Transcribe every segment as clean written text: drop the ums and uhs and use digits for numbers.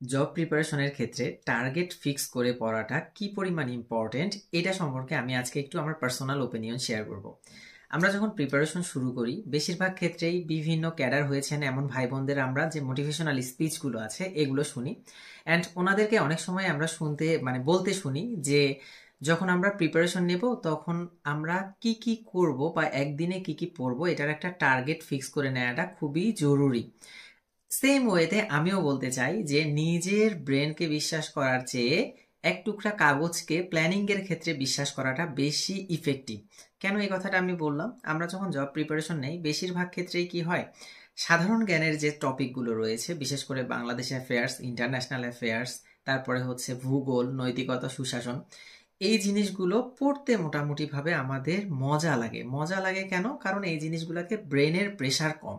Job প্রিপারেশনের ক্ষেত্রে target fix করে পড়াটা কি পরিমাণ ইম্পর্টেন্ট এটা সম্পর্কে আমি আজকে একটু আমার পার্সোনাল ওপিনিয়ন শেয়ার করব। আমরা যখন প্রিপারেশন শুরু করি বেশিরভাগ ক্ষেত্রেই বিভিন্ন ক্যাডার হয়েছেন এমন ভাই বোনদের আমরা যে মোটিভেশনাল স্পিচগুলো আছে এগুলো শুনি। অ্যান্ড ওনাদেরকে অনেক সময় আমরা শুনতে বলতে শুনি যে যখন আমরা প্রিপারেশন নেব তখন আমরা কি কি করব বা একদিনে কি কি পড়বো এটার একটা টার্গেট ফিক্স করে নেওয়াটা খুবই জরুরি। সেম ওয়েতে আমিও বলতে চাই যে নিজের ব্রেনকে বিশ্বাস করার চেয়ে এক টুকরা কাগজকে প্ল্যানিং এর ক্ষেত্রে বিশ্বাস করাটা বেশি ইফেক্টিভ। কেন এই কথাটা আমি বললাম? আমরা যখন জব প্রিপারেশন নেই বেশিরভাগ ক্ষেত্রেই কি হয়, সাধারণ জ্ঞানের যে টপিকগুলো রয়েছে বিশেষ করে বাংলাদেশ অ্যাফেয়ার্স, ইন্টারন্যাশনাল অ্যাফেয়ার্স, তারপরে হচ্ছে ভূগোল, নৈতিকতা, সুশাসন, এই জিনিসগুলো পড়তে মোটামুটি ভাবে আমাদের মজা লাগে। মজা লাগে কেন? কারণ এই জিনিসগুলোকে ব্রেনের প্রেসার কম।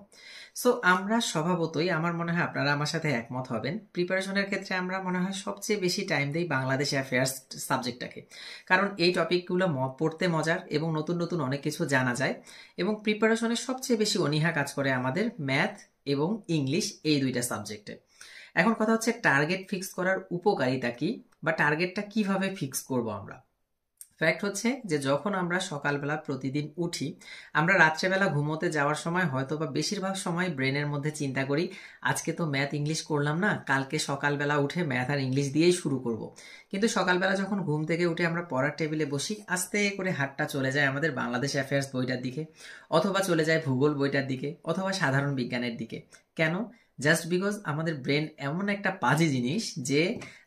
সো আমরা স্বভাবতই, আমার মনে হয় আপনারা আমার সাথে একমত হবেন, প্রিপারেশনের ক্ষেত্রে আমরা মনে হয় সবচেয়ে বেশি টাইম দেই বাংলাদেশ অ্যাফেয়ার্স সাবজেক্টটাকে। কারণ এই টপিকগুলো পড়তে মজার এবং নতুন নতুন অনেক কিছু জানা যায়। এবং প্রিপারেশনের সবচেয়ে বেশি অনীহা কাজ করে আমাদের ম্যাথ এবং ইংলিশ, এই দুইটা সাবজেক্টে। এখন কথা হচ্ছে টার্গেট ফিক্স করার উপকারিতা কি, বা টার্গেটটা কিভাবে ফিক্স করব আমরা। ফ্যাক্ট হচ্ছে যে যখন আমরা সকালবেলা প্রতিদিন উঠি, আমরা রাত্রেবেলা ঘুমোতে যাওয়ার সময় হয়তো বা বেশিরভাগ সময় ব্রেনের মধ্যে চিন্তা করি আজকে তো ম্যাথ ইংলিশ করলাম না, কালকে সকালবেলা উঠে ম্যাথ আর ইংলিশ দিয়েই শুরু করব। কিন্তু সকালবেলা যখন ঘুম থেকে উঠে আমরা পড়ার টেবিলে বসি, আস্তে করে হাতটা চলে যায় আমাদের বাংলাদেশ অ্যাফেয়ার্স বইটার দিকে, অথবা চলে যায় ভূগোল বইটার দিকে, অথবা সাধারণ বিজ্ঞানের দিকে। কেন? জাস্ট বিকজ আমাদের ব্রেন এমন একটা পাজি জিনিস যে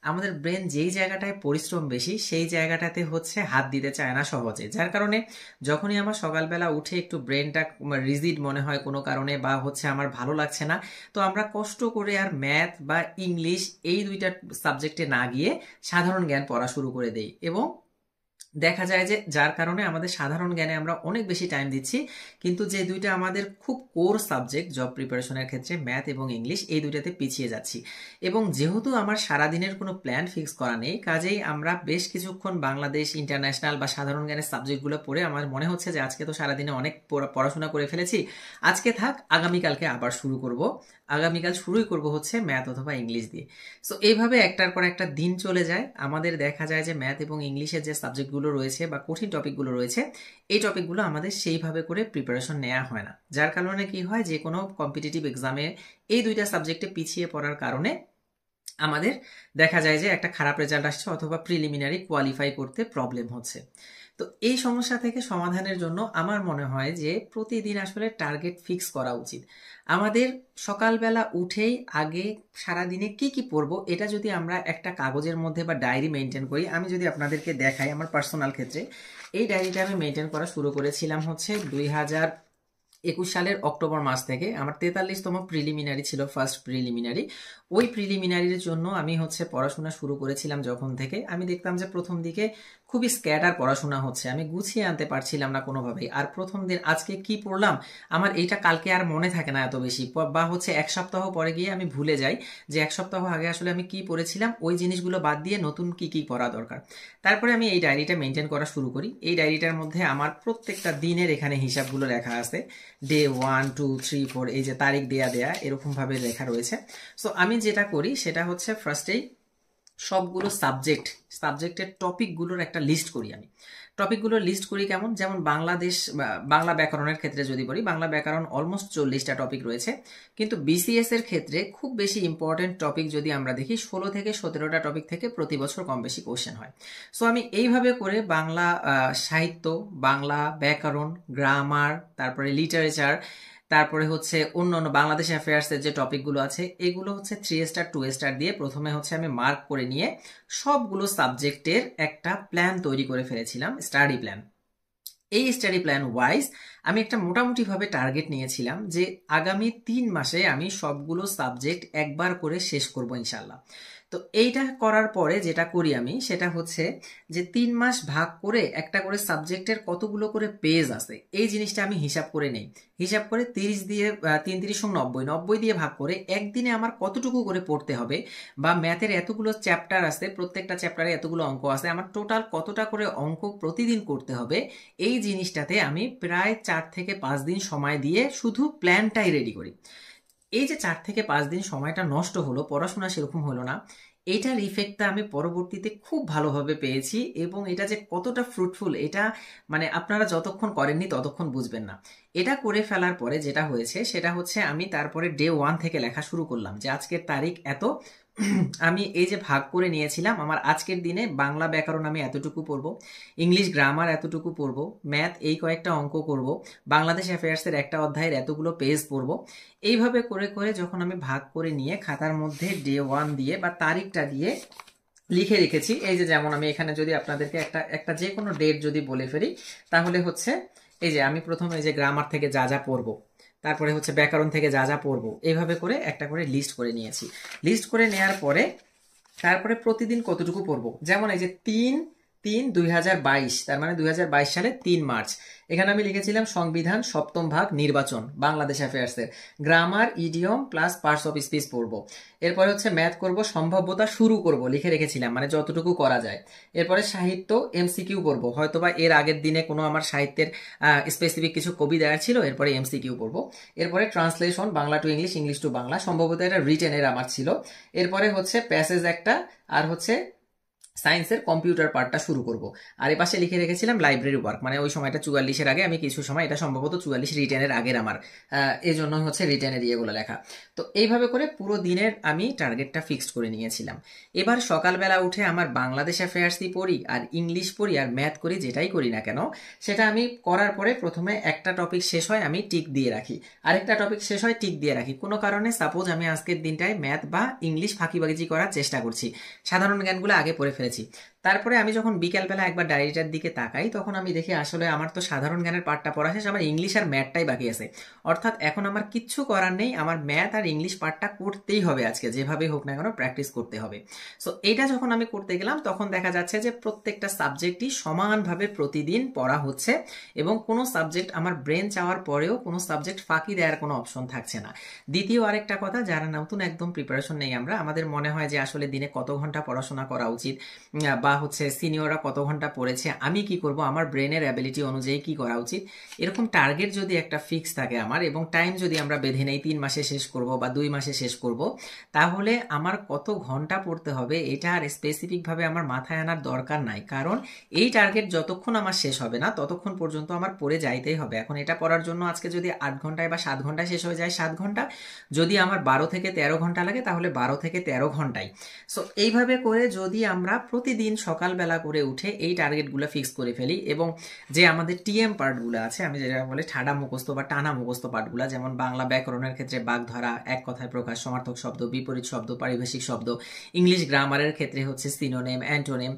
আমাদের ব্রেন যেই জায়গাটায় পরিশ্রম বেশি সেই জায়গাটাতে হচ্ছে হাত দিতে চায় না সহজে। যার কারণে যখনই আমার সকালবেলা উঠে একটু ব্রেনটা রিজিড মনে হয় কোনো কারণে, বা হচ্ছে আমার ভালো লাগছে না, তো আমরা কষ্ট করে আর ম্যাথ বা ইংলিশ এই দুইটা সাবজেক্টে না গিয়ে সাধারণ জ্ঞান পড়া শুরু করে দেই। এবং দেখা যায় যে যার কারণে আমাদের সাধারণ জ্ঞানে আমরা অনেক বেশি টাইম দিচ্ছি, কিন্তু যে দুইটা আমাদের খুব কোর সাবজেক্ট জব প্রিপারেশনের ক্ষেত্রে, ম্যাথ এবং ইংলিশ, এই দুইটাতে পিছিয়ে যাচ্ছি। এবং যেহেতু আমার সারাদিনের কোনো প্ল্যান ফিক্স করা নেই, কাজেই আমরা বেশ কিছুক্ষণ বাংলাদেশ, ইন্টারন্যাশনাল বা সাধারণ জ্ঞানের সাবজেক্টগুলো পড়ে আমার মনে হচ্ছে যে আজকে তো সারাদিনে অনেক পড়াশোনা করে ফেলেছি, আজকে থাক, আগামীকালকে আবার শুরু করব। আগামীকাল শুরুই করব হচ্ছে ম্যাথ অথবা ইংলিশ দিয়ে। সো এইভাবে একটার পর একটা দিন চলে যায়, আমাদের দেখা যায় যে ম্যাথ এবং ইংলিশের যে সাবজেক্টগুলো রয়েছে বা কঠিন টপিকগুলো রয়েছে, এই টপিকগুলো আমাদের সেইভাবে করে প্রিপারেশন নেওয়া হয় না। যার কারণে কি হয়, যে কোনো কম্পিটিটিভ এক্সামে এই দুইটা সাবজেক্টে পিছিয়ে পড়ার কারণে আমাদের দেখা যায় যে একটা খারাপ রেজাল্ট আসছে, অথবা প্রিলিমিনারি কোয়ালিফাই করতে প্রবলেম হচ্ছে। তো এই সমস্যা থেকে সমাধানের জন্য আমার মনে হয় যে প্রতিদিন আসলে টার্গেট ফিক্স করা উচিত আমাদের। সকালবেলা উঠেই আগে সারাদিনে কি কি পড়বো এটা যদি আমরা একটা কাগজের মধ্যে বা ডায়েরি মেনটেন করি, আমি যদি আপনাদেরকে দেখাই আমার পার্সোনাল ক্ষেত্রে, এই ডায়েরিটা আমি মেনটেন করা শুরু করেছিলাম হচ্ছে 2021 সালের অক্টোবর মাস থেকে। আমার 43তম প্রিলিমিনারি ছিল, ফার্স্ট প্রিলিমিনারি। ওই প্রিলিমিনারির জন্য আমি হচ্ছে পড়াশোনা শুরু করেছিলাম। যখন থেকে আমি দেখতাম যে প্রথম দিকে খুবই স্ক্যাটার পড়াশোনা হচ্ছে, আমি গুছিয়ে আনতে পারছিলাম না কোনোভাবেই। আর প্রথম দিন আজকে কি পড়লাম আমার এইটা কালকে আর মনে থাকে না এত বেশি, বা হচ্ছে এক সপ্তাহ পরে গিয়ে আমি ভুলে যাই যে এক সপ্তাহ আগে আসলে আমি কি পড়েছিলাম, ওই জিনিসগুলো বাদ দিয়ে নতুন কি কি পড়া দরকার। তারপরে আমি এই ডায়েরিটা মেনটেন করা শুরু করি। এই ডায়েরিটার মধ্যে আমার প্রত্যেকটা দিনের এখানে হিসাবগুলো লেখা আছে, ডে 1 2 3 4, এই যে তারিখ দেয়া দেয়া এরকম ভাবে লেখা রয়েছে। সো আমি যেটা করি সেটা হচ্ছে ফার্স্টেই সবগুলো সাবজেক্টের টপিকগুলোর একটা লিস্ট করি। আমি টপিকগুলোর লিস্ট করি কেমন, যেমন বাংলাদেশ বাংলা ব্যাকরণের ক্ষেত্রে যদি বলি, বাংলা ব্যাকরণ অলমোস্ট 40টা টপিক রয়েছে, কিন্তু বিসিএস এর ক্ষেত্রে খুব বেশি ইম্পর্টেন্ট টপিক যদি আমরা দেখি 16 থেকে 17টা টপিক থেকে প্রতি বছর কম বেশি কোশ্চেন হয়। সো আমি এইভাবে করে বাংলা সাহিত্য, বাংলা ব্যাকরণ, গ্রামার, তারপরে লিটারেচার, তারপরে হচ্ছে অন্যান্য বাংলাদেশ অ্যাফেয়ার্স এর যে টপিকগুলো আছে এগুলো হচ্ছে 3 স্টার 2 স্টার দিয়ে প্রথমে হচ্ছে আমি মার্ক করে নিয়ে সবগুলো সাবজেক্টের একটা প্ল্যান তৈরি করে ফেলেছিলাম, স্টাডি প্ল্যান। এই স্টাডি প্ল্যান ওয়াইজ আমি একটা মোটামুটি ভাবে টার্গেট নিয়েছিলাম যে আগামী 3 মাসে আমি সবগুলো সাবজেক্ট একবার করে শেষ করব ইনশাল্লাহ। তো এইটা করার পরে যেটা করি আমি সেটা হচ্ছে যে 3 মাস ভাগ করে একটা করে সাবজেক্টের কতগুলো করে পেজ আছে এই জিনিসটা আমি হিসাব করে নেই। হিসাব করে 30 দিয়ে 3 3 90 দিয়ে ভাগ করে একদিনে আমার কতটুকু করে পড়তে হবে, বা ম্যাথের এতগুলো চ্যাপ্টার আছে, প্রত্যেকটা চ্যাপ্টারে এতগুলো অঙ্ক আছে, আমার টোটাল কতটা করে অঙ্ক প্রতিদিন করতে হবে, এই জিনিসটাতে আমি প্রায় 4 থেকে 5 দিন সময় দিয়ে শুধু প্ল্যানটাই রেডি করি। এই যে 4 থেকে 5 দিন সময়টা নষ্ট হলো, পড়াশোনা সেরকম হলো না, এটার ইফেক্টটা আমি পরবর্তীতে খুব ভালোভাবে পেয়েছি এবং এটা যে কতটা ফ্রুটফুল এটা মানে আপনারা যতক্ষণ করেননি ততক্ষণ বুঝবেন না। এটা করে ফেলার পরে যেটা হয়েছে সেটা হচ্ছে আমি তারপরে ডে 1 থেকে লেখা শুরু করলাম যে আজকের তারিখ এত, আমি এই যে ভাগ করে নিয়েছিলাম আমার আজকের দিনে বাংলা ব্যাকরণ আমি এতটুকু পড়বো, ইংলিশ গ্রামার এতটুকু পড়বো, ম্যাথ এই কয়েকটা অঙ্ক করব, বাংলাদেশ অ্যাফেয়ার্সের একটা অধ্যায়ের এতগুলো পেজ পড়বো। এইভাবে করে করে যখন আমি ভাগ করে নিয়ে খাতার মধ্যে ডে 1 দিয়ে বা তারিখটা দিয়ে লিখে রেখেছি, এই যে যেমন আমি এখানে যদি আপনাদেরকে একটা একটা যে কোনো ডেট যদি বলে ফেলি তাহলে হচ্ছে এই যে আমি প্রথমে এই যে গ্রামার থেকে যা যা পড়বো, তারপরে হচ্ছে ব্যাকরণ থেকে যা যা পড়বো, এইভাবে করে একটা করে লিস্ট করে নিয়েছি। লিস্ট করে নেওয়ার পরে তারপরে প্রতিদিন কতটুকু পড়বো, যেমন এই যে 3/3/2022, তার মানে 2022 সালে 3 মার্চ এখানে আমি লিখেছিলাম সংবিধান সপ্তম ভাগ নির্বাচন বাংলাদেশ অ্যাফেয়ার্সের, grammar idiom plus parts of speech পড়বো। এরপরে হচ্ছে ম্যাথ করব, সম্ভাব্যতা শুরু করব লিখে রেখেছিলাম মানে যতটুকু করা যায়। এরপরে সাহিত্য এমসিকিউ পড়বো, হয়তোবা এর আগের দিনে কোনো আমার সাহিত্যের স্পেসিফিক কিছু কবি দেওয়ার ছিল, এরপরে এমসিকিউ পড়বো। এরপরে translation Bangla to English, English to Bangla, সম্ভবত এটা রিটেনের আমার ছিল। এরপরে হচ্ছে প্যাসেজ একটা, আর হচ্ছে সায়েন্সের কম্পিউটার পার্টটা শুরু করব। আর এ পাশে লিখে রেখেছিলাম লাইব্রেরি ওয়ার্ক, মানে ওই সময়টা 44-এর আগে আমি কিছু সময়, এটা সম্ভবত 44 রিটেনের আগের আমার, এই জন্য হচ্ছে রিটেনের ইয়েগুলো লেখা। তো এইভাবে করে পুরো দিনের আমি টার্গেটটা ফিক্সড করে নিয়েছিলাম। এবার সকালবেলা উঠে আমার বাংলাদেশ অ্যাফেয়ার্সই পড়ি আর ইংলিশ পড়ি আর ম্যাথ করি, যেটাই করি না কেন সেটা আমি করার পরে প্রথমে একটা টপিক শেষ হয় আমি টিক দিয়ে রাখি, আরেকটা টপিক শেষ হয় টিক দিয়ে রাখি। কোনো কারণে সাপোজ আমি আজকের দিনটায় ম্যাথ বা ইংলিশ ফাঁকিবাজি করার চেষ্টা করছি, সাধারণ জ্ঞানগুলো আগে পড়ে ফেলেছি। তারপরে আমি যখন বিকেলবেলা একবার ডায়েরিটার দিকে তাকাই তখন আমি দেখি আসলে আমার তো সাধারণ জ্ঞানের পার্টটা পড়া শেষ, আমার ইংলিশ আর ম্যাথটাই বাকি আছে। অর্থাৎ এখন আমার কিচ্ছু করার নেই, আমার ম্যাথ আর ইংলিশ পার্টটা করতেই হবে, আজকে যেভাবেই হোক না কেন প্র্যাকটিস করতে হবে। সো এটা যখন আমি করতে গেলাম তখন দেখা যাচ্ছে যে প্রত্যেকটা সাবজেক্টই সমানভাবে প্রতিদিন পড়া হচ্ছে এবং কোনো সাবজেক্ট আমার ব্রেন চাওয়ার পরেও কোনো সাবজেক্ট ফাঁকি দেওয়ার কোনো অপশন থাকছে না। দ্বিতীয় আরেকটা কথা, যারা নতুন একদম প্রিপারেশন নেই আমরা, আমাদের মনে হয় যে আসলে দিনে কত ঘন্টা পড়াশোনা করা উচিত বা হচ্ছে সিনিয়ররা কত ঘন্টা পড়েছে, আমি কি করব, আমার ব্রেনের অ্যাবিলিটি অনুযায়ী কি করা উচিত, এরকম টার্গেট যদি একটা ফিক্স থাকে আমার এবং টাইম যদি আমরা বেঁধে নেই 3 মাসে শেষ করব বা 2 মাসে শেষ করব, তাহলে আমার কত ঘন্টা পড়তে হবে এটা আর স্পেসিফিকভাবে আমার মাথায় আনার দরকার নাই। কারণ এই টার্গেট যতক্ষণ আমার শেষ হবে না ততক্ষণ পর্যন্ত আমার পড়ে যাইতেই হবে। এখন এটা পড়ার জন্য আজকে যদি 8 ঘন্টায় বা 7 ঘন্টায় শেষ হয়ে যায় 7 ঘন্টা, যদি আমার 12 থেকে 13 ঘন্টা লাগে তাহলে 12 থেকে 13 ঘন্টায়। সো এইভাবে করে যদি আমরা প্রতিদিন সকালবেলা করে উঠে এই টার্গেটগুলো ফিক্স করে ফেলি এবং যে আমাদের টিএম পার্টগুলো আছে, আমি যেটা বলে ঠাডা মুখস্থ বা টানা মুখস্থ পার্টগুলো, যেমন বাংলা ব্যাকরণের ক্ষেত্রে বাগধারা, এক কথায় প্রকাশ, সমার্থক শব্দ, বিপরীত শব্দ, পারিভাষিক শব্দ, ইংলিশ গ্রামারের ক্ষেত্রে হচ্ছে সিনোনিম, অ্যান্টোনিম,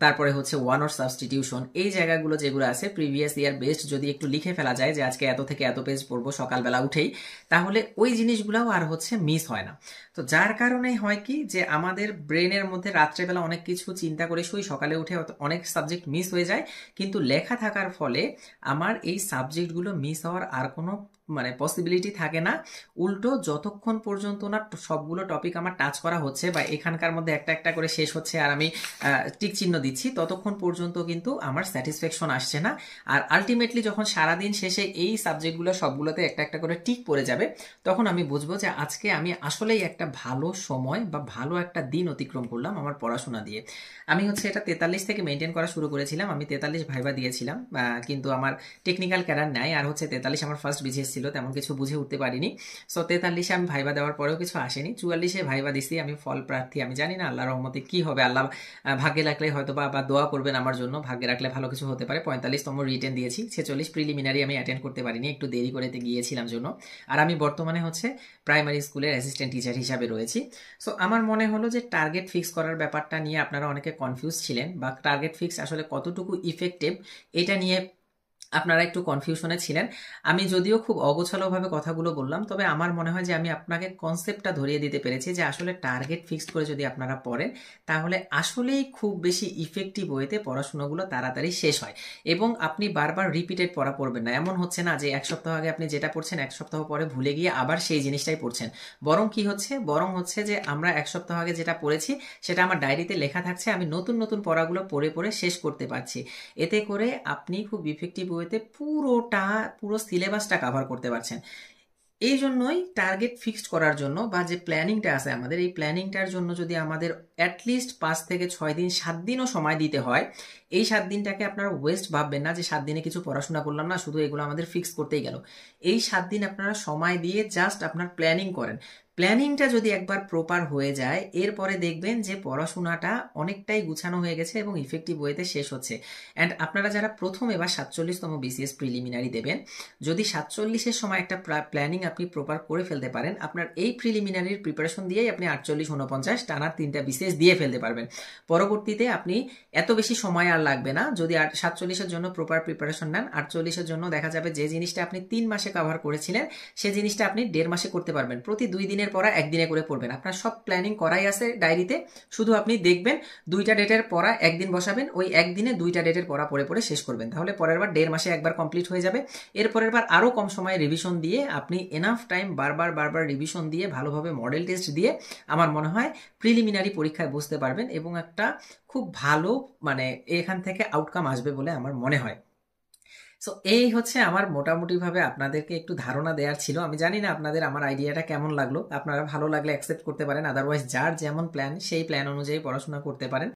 তারপরে হচ্ছে ওয়ান অর সাবস্টিটিউশন, এই জায়গাগুলো যেগুলো আছে প্রিভিয়াস ইয়ার বেস্ট যদি একটু লিখে ফেলা যায় যে আজকে এত থেকে এত পেজ পড়বো সকালবেলা উঠেই, তাহলে ওই জিনিসগুলোও আর হচ্ছে মিস হয় না। তো যার কারণে হয় কি যে আমাদের ব্রেনের মধ্যে রাত্রেবেলা অনেক কিছু চিন্তা করে শুই, সকালে উঠে অনেক সাবজেক্ট মিস হয়ে যায়, কিন্তু লেখা থাকার ফলে আমার এই সাবজেক্টগুলো মিস হওয়ার আর কোনো মানে পসিবিলিটি থাকে না। উল্টো যতক্ষণ পর্যন্ত না সবগুলো টপিক আমার টাচ করা হচ্ছে বা এখানকার মধ্যে একটা একটা করে শেষ হচ্ছে আর আমি টিক চিহ্ন দিচ্ছি, ততক্ষণ পর্যন্ত কিন্তু আমার স্যাটিসফ্যাকশন আসছে না। আর আলটিমেটলি যখন সারাদিন শেষে এই সাবজেক্টগুলো সবগুলোতে একটা একটা করে টিক পড়ে যাবে, তখন আমি বুঝবো যে আজকে আমি আসলেই একটা ভালো সময় বা ভালো একটা দিন অতিক্রম করলাম আমার পড়াশোনা দিয়ে। আমি হচ্ছে এটা 43 থেকে মেনটেন করা শুরু করেছিলাম, আমি 43 ভাইবা দিয়েছিলাম, কিন্তু আমার টেকনিক্যাল ক্যাডার নাই, আর হচ্ছে 43 আমার ফার্স্ট বিসিএস ছিল, তেমন কিছু বুঝে উঠতে পারিনি। সো 43-এ আমি ভাইবা দেওয়ার পরেও কিছু আসেনি, 44-এ ভাইবা দিছি, আমি ফল প্রার্থী। আমি জানি না আল্লাহর রহমতে কি হবে, আল্লাহ ভাগ্যে রাখলে হয়তো বা দোয়া করবেন আমার জন্য, ভাগ্যে রাখলে ভালো কিছু হতে পারে। 45তম রিটেন দিয়েছি, 46 প্রিলিমিনারি আমি অ্যাটেন্ড করতে পারিনি, একটু দেরি করে গিয়েছিলাম জন্য। আর আমি বর্তমানে হচ্ছে প্রাইমারি স্কুলের অ্যাসিস্ট্যান্ট টিচার হিসাবে রয়েছি। সো আমার মনে হলো যে টার্গেট ফিক্স করার ব্যাপারটা নিয়ে আপনারা অনেকে কনফিউজ ছিলেন, বা টার্গেট ফিক্স আসলে কতটুকু ইফেক্টিভ এটা নিয়ে আপনারা একটু কনফিউশনে ছিলেন। আমি যদিও খুব অগোছালোভাবে কথাগুলো বললাম, তবে আমার মনে হয় যে আমি আপনাকে কনসেপ্টটা ধরিয়ে দিতে পেরেছি যে আসলে টার্গেট ফিক্সড করে যদি আপনারা পড়েন তাহলে আসলেই খুব বেশি ইফেক্টিভ ওয়েতে পড়াশোনাগুলো তাড়াতাড়ি শেষ হয় এবং আপনি বারবার রিপিটেড পড়া পড়বেন না। এমন হচ্ছে না যে 1 সপ্তাহ আগে আপনি যেটা পড়ছেন 1 সপ্তাহ পরে ভুলে গিয়ে আবার সেই জিনিসটাই পড়ছেন। বরং কি হচ্ছে, বরং হচ্ছে যে আমরা 1 সপ্তাহ আগে যেটা পড়েছি সেটা আমার ডায়েরিতে লেখা থাকছে, আমি নতুন নতুন পড়াগুলো পড়ে পড়ে শেষ করতে পারছি। এতে করে আপনি খুব ইফেক্টিভ ওয়েতে পুরো সিলেবাসটা কভার করতে পারছেন। এই জন্যই টার্গেট ফিক্সড করার জন্য বা যে প্ল্যানিংটা আছে আমাদের, এই প্ল্যানিংটার জন্য যদি আমাদের অ্যাটলিস্ট 5 থেকে 6 দিন 7 দিনও সময় দিতে হয়, এই 7 দিনটাকে আপনারা ওয়েস্ট ভাববেন না যে 7 দিনে কিছু পড়াশোনা করলাম না, শুধু এগুলো আমাদের ফিক্স করতেই গেল। এই 7 দিন আপনারা সময় দিয়ে জাস্ট আপনার প্ল্যানিং করেন। প্ল্যানিংটা যদি একবার প্রপার হয়ে যায়, এরপরে দেখবেন যে পড়াশোনাটা অনেকটাই গুছানো হয়ে গেছে এবং ইফেক্টিভ ওয়েতে শেষ হচ্ছে। অ্যান্ড আপনারা যারা প্রথম এবার 47তম বিসিএস প্রিলিমিনারি দেবেন, যদি 47-এর সময় একটা প্ল্যানিং আপনি প্রপার করে ফেলতে পারেন, আপনার এই প্রিলিমিনারির প্রিপারেশন দিয়েই আপনি 48, 49 টানা 3টা বিসিএস দিয়ে ফেলতে পারবেন। পরবর্তীতে আপনি এত বেশি সময় আর লাগবে না যদি 47-এর জন্য প্রপার প্রিপারেশন নেন। 48-এর জন্য দেখা যাবে যে জিনিসটা আপনি 3 মাসে কভার করেছিলেন, সেই জিনিসটা আপনি 1.5 মাসে করতে পারবেন। প্রতি 2 দিনের পড়া 1 দিনে করে পড়বেন। আপনার সব প্ল্যানিং করাই আছে ডায়েরিতে, শুধু আপনি দেখবেন 2টা ডেটের পড়া একদিন বসাবেন, ওই একদিনে 2টা ডেটের পড়া পড়ে পড়ে শেষ করবেন। তাহলে পরের বার 1.5 মাসে একবার কমপ্লিট হয়ে যাবে। এরপরের বার আরো কম সময়ে রিভিশন দিয়ে আপনি এনাফ টাইম বারবার রিভিশন দিয়ে ভালোভাবে মডেল টেস্ট দিয়ে আমার মনে হয় প্রিলিমিনারি পরীক্ষায় বসতে পারবেন এবং একটা খুব ভালো মানে এখান থেকে আউটকাম আসবে বলে আমার মনে হয়। সো এই হচ্ছে আমার মোটামুটিভাবে আপনাদেরকে একটু ধারণা দেওয়ার ছিল। আমি জানি না আপনাদের আমার আইডিয়াটা কেমন লাগলো, আপনারা ভালো লাগলে অ্যাকসেপ্ট করতে পারেন, আদারওয়াইজ যার যেমন প্ল্যান সেই প্ল্যান অনুযায়ী পড়াশোনা করতে পারেন।